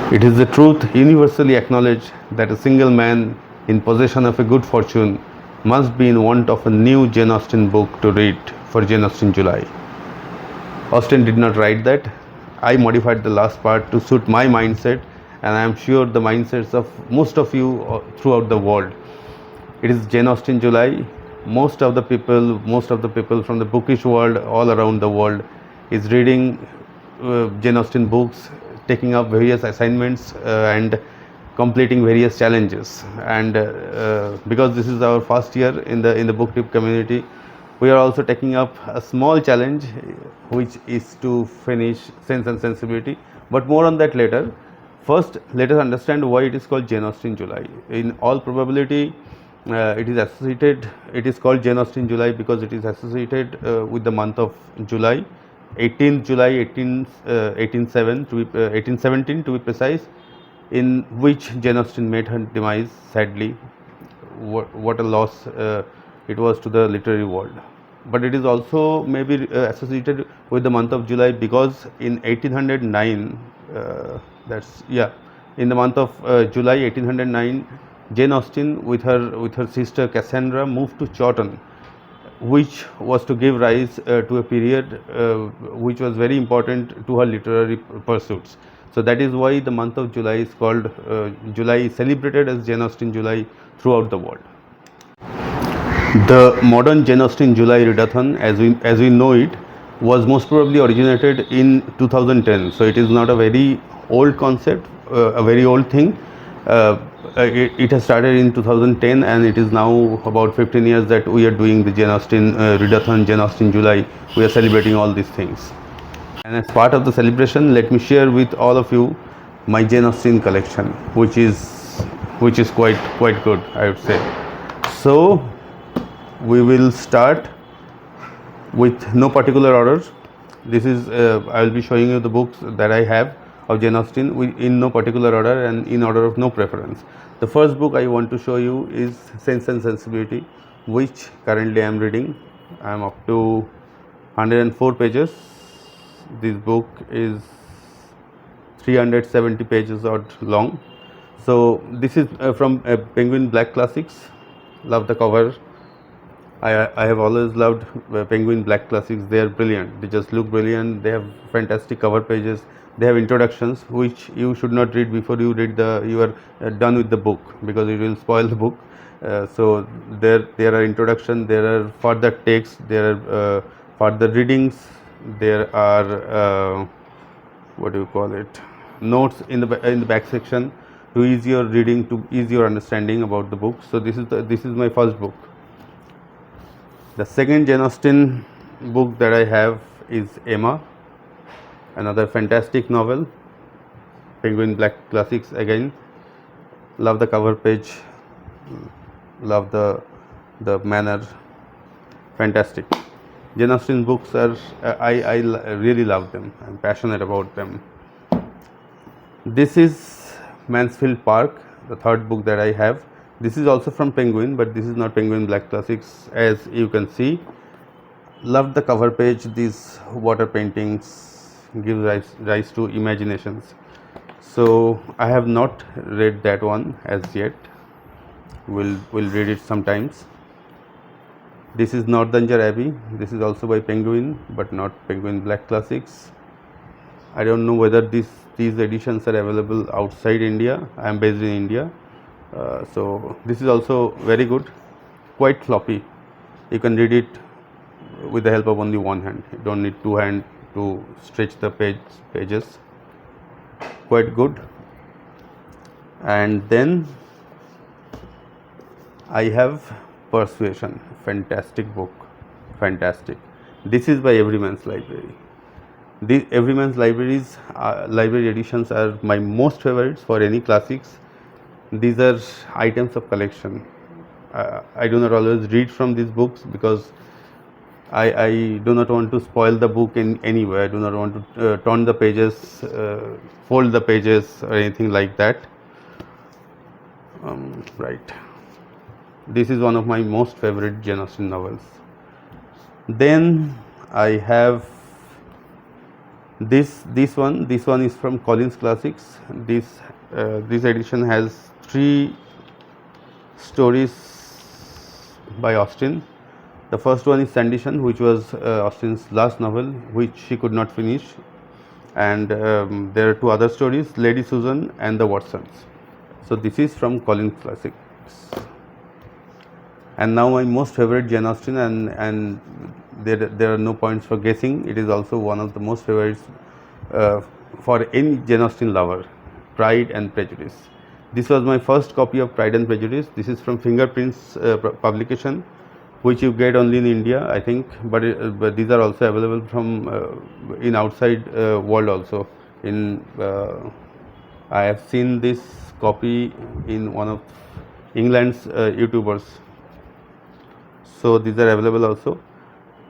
It is the truth universally acknowledged that a single man in possession of a good fortune must be in want of a new Jane Austen book to read for Jane Austen July. Austen did not write that. I modified the last part to suit my mindset, and I am sure the mindsets of most of you throughout the world. It is Jane Austen July. Most of the people from the bookish world all around the world is reading Jane Austen books, taking up various assignments and completing various challenges. And because this is our first year in the book tip community, we are also taking up a small challenge, which is to finish Sense and Sensibility. But more on that later. First, let us understand why it is called Jane Austen July. In all probability, it is called Jane Austen July because it is associated with the month of July, 18th July 1817 to be precise, in which Jane Austen met her demise sadly. What a loss it was to the literary world. But it is also maybe associated with the month of July because in 1809, in the month of July 1809, Jane Austen with her sister Cassandra moved to Chawton, which was to give rise to a period which was very important to her literary pursuits. So that is why the month of July is called July is celebrated as Jane Austen July throughout the world. The modern Jane Austen July readathon, as we know it, was most probably originated in 2010. So it is not a very old concept, a very old thing. It has started in 2010, and it is now about 15 years that we are doing the Jane Austen readathon, Jane Austen July. We are celebrating all these things. And as part of the celebration, let me share with all of you my Jane Austen collection, which is quite good, I would say. So we will start with no particular order. This is I will be showing you the books that I have of Jane Austen in no particular order and in order of no preference. The first book I want to show you is Sense and Sensibility, which currently I am reading. I am up to 104 pages. This book is 370 pages odd long. So this is from Penguin Black Classics. Love the cover. I have always loved Penguin Black Classics. They are brilliant. They just look brilliant. They have fantastic cover pages. They have introductions which you should not read before you are done with the book, because it will spoil the book. So there are introduction. There are further text. There are further readings. There are what do you call it? Notes in the back section to ease your reading, to ease your understanding about the book. So this is my first book. The second Jane Austen book that I have is Emma, another fantastic novel. Penguin Black Classics again. Love the cover page. Love the manner. Fantastic. Jane Austen books are I really love them. I'm passionate about them. This is Mansfield Park, the third book that I have. This is also from Penguin, but this is not Penguin Black Classics, as you can see. Love the cover page. These water paintings give rise to imaginations. So I have not read that one as yet. We'll read it sometimes. This is Northanger Abbey. This is also by Penguin, but not Penguin Black Classics. I don't know whether these editions are available outside India. I am based in India. So this is also very good, quite floppy. You can read it with the help of only one hand. You don't need two hands to stretch the pages. Quite good. And then I have Persuasion, fantastic book, fantastic. This is by Everymans Library. The Everymans library editions are my most favorites for any classics. These are items of collection. I do not always read from these books because I do not want to spoil the book in any way. I do not want to turn the pages, fold the pages or anything like that. Right. This is one of my most favorite Jane Austen novels. Then I have This one is from Collins Classics. This edition has 3 stories by Austen. The first one is Sanditon, which was Austen's last novel, which she could not finish, and there are 2 other stories, Lady Susan and the Watsons. So this is from Collins Classics. And now my most favorite Jane Austen, and there are no points for guessing. It is also one of the most favorites for any Jane Austen lover, Pride and Prejudice. This was my first copy of Pride and Prejudice. This is from Fingerprints publication, which you get only in India, I think, but these are also available from in outside world also. I have seen this copy in one of England's YouTubers. So these are available also.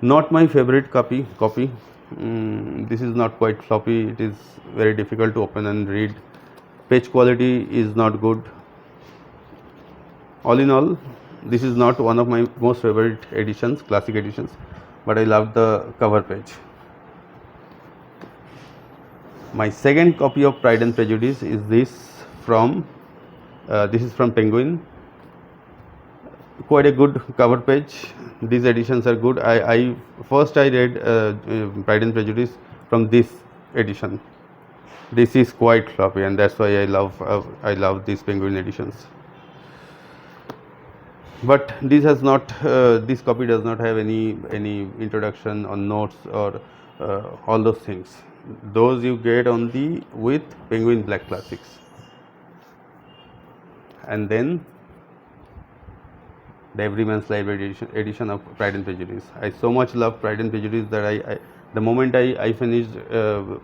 Not my favorite copy. This is not quite floppy. It is very difficult to open and read. Page quality is not good. All in all, this is not one of my most favorite editions, classic editions, but I love the cover page. My second copy of Pride and Prejudice is this is from Penguin. Quite a good cover page. These editions are good. I read Pride and Prejudice from this edition. This is quite floppy, and that's why I love these Penguin editions. But this copy does not have any introduction or notes or all those things. Those you get only with Penguin Black Classics. And then the Everymans Library edition of Pride and Prejudice. I so much love Pride and Prejudice that the moment I finished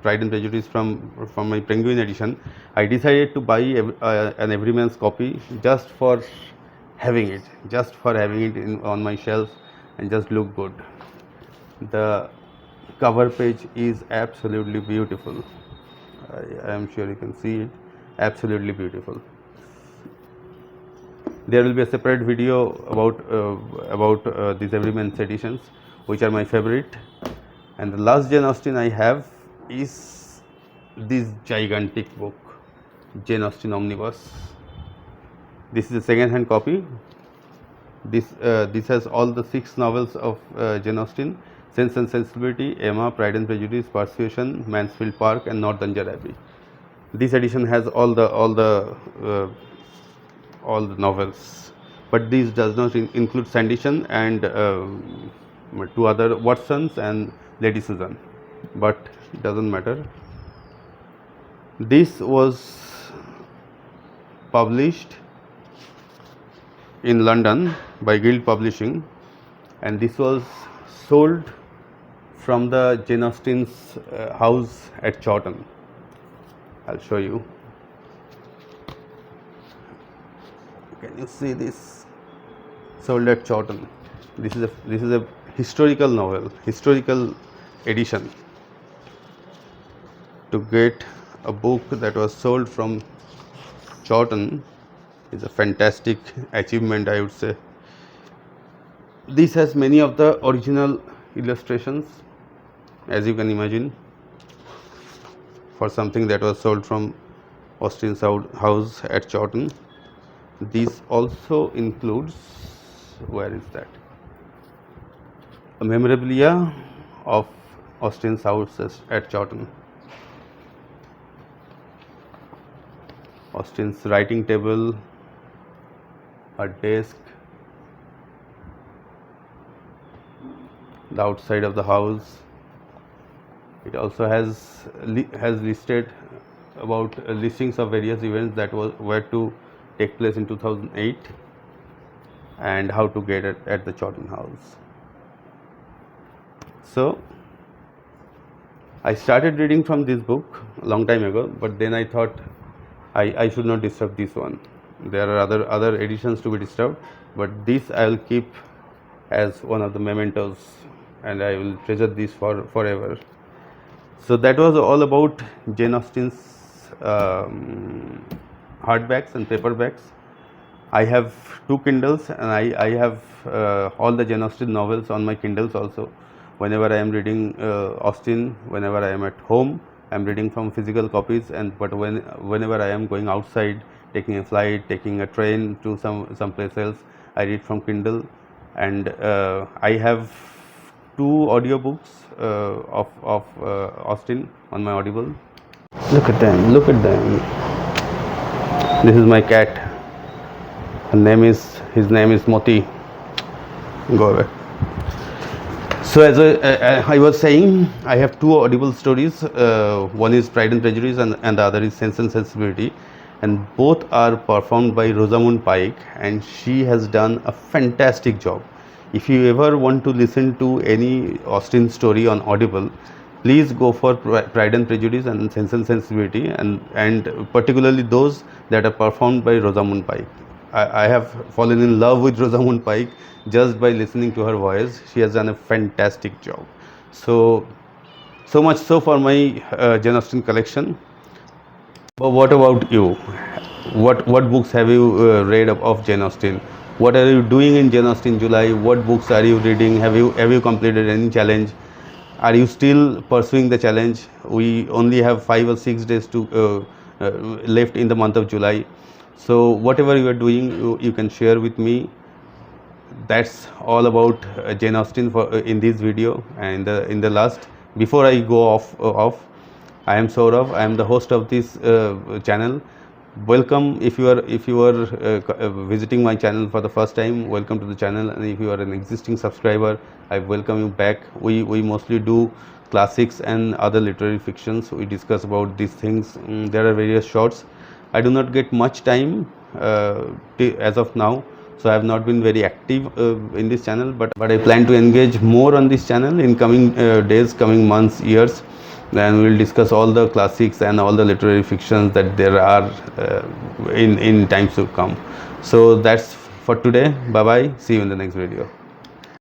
Pride and Prejudice from my Penguin edition, I decided to buy an Everymans copy just for having it on my shelf and just look good. The cover page is absolutely beautiful. I am sure you can see it. Absolutely beautiful. There will be a separate video about these Everymans editions, which are my favorite. And the last Jane Austen I have is this gigantic book, Jane Austen Omnibus. This is a second-hand copy. This has all the 6 novels of Jane Austen: Sense and Sensibility, Emma, Pride and Prejudice, Persuasion, Mansfield Park, and Northanger Abbey. This edition has all the novels, but this does not include Sanditon and 2 other Watsons and Lady Susan, but it doesn't matter. This was published in London by Guild Publishing, and this was sold from the Jane Austen's house at Chawton. I'll show you. Can you see this? Sold at Chawton. This is a historical novel, historical edition. To get a book that was sold from Chawton is a fantastic achievement, I would say. This has many of the original illustrations, as you can imagine, for something that was sold from Austen's house at Chawton. This also includes, where is that? A memorabilia of Austen's house at Chawton. Austen's writing table, a desk, the outside of the house. It also has listed about listings of various events that were to take place in 2008 and how to get it at the Chawton house. So I started reading from this book a long time ago, but then I thought I should not disturb this one. There are other editions to be disturbed, but this I will keep as one of the mementos, and I will treasure this forever. So that was all about Jane Austen's hardbacks and paperbacks. I have 2 Kindles, and I have all the Jane Austen novels on my Kindles also. whenever I am reading Austen, whenever I am at home, I am reading from physical copies, and but whenever I am going outside, taking a flight, taking a train to someplace else, I read from Kindle. And I have 2 audiobooks of Austen on my Audible. Look at them, look at them. This is my cat. His name is Moti. Go away. So as I was saying, I have 2 audible stories. One is Pride and Prejudice, and the other is Sense and Sensibility, and both are performed by Rosamund Pike, and she has done a fantastic job. If you ever want to listen to any Austen story on Audible, please go for Pride and Prejudice and Sense and Sensibility, and particularly those that are performed by Rosamund Pike. I have fallen in love with Rosamund Pike just by listening to her voice. She has done a fantastic job. So much so for my Jane Austen collection. But what about you? What books have you read of Jane Austen? What are you doing in Jane Austen July? What books are you reading? Have you completed any challenge? Are you still pursuing the challenge? We only have 5 or 6 days to left in the month of July. So whatever you are doing, you can share with me. That's all about Jane Austen in this video. And in the last, before I go off, I am Saurav. I am the host of this channel. Welcome. If you are visiting my channel for the first time, welcome to the channel. And if you are an existing subscriber, I welcome you back. We mostly do classics and other literary fictions. We discuss about these things. There are various shorts. I do not get much time as of now, so I have not been very active in this channel, but I plan to engage more on this channel in coming days, coming months, years. Then we will discuss all the classics and all the literary fictions that there are in times to come. So that's for today. Bye bye. See you in the next video.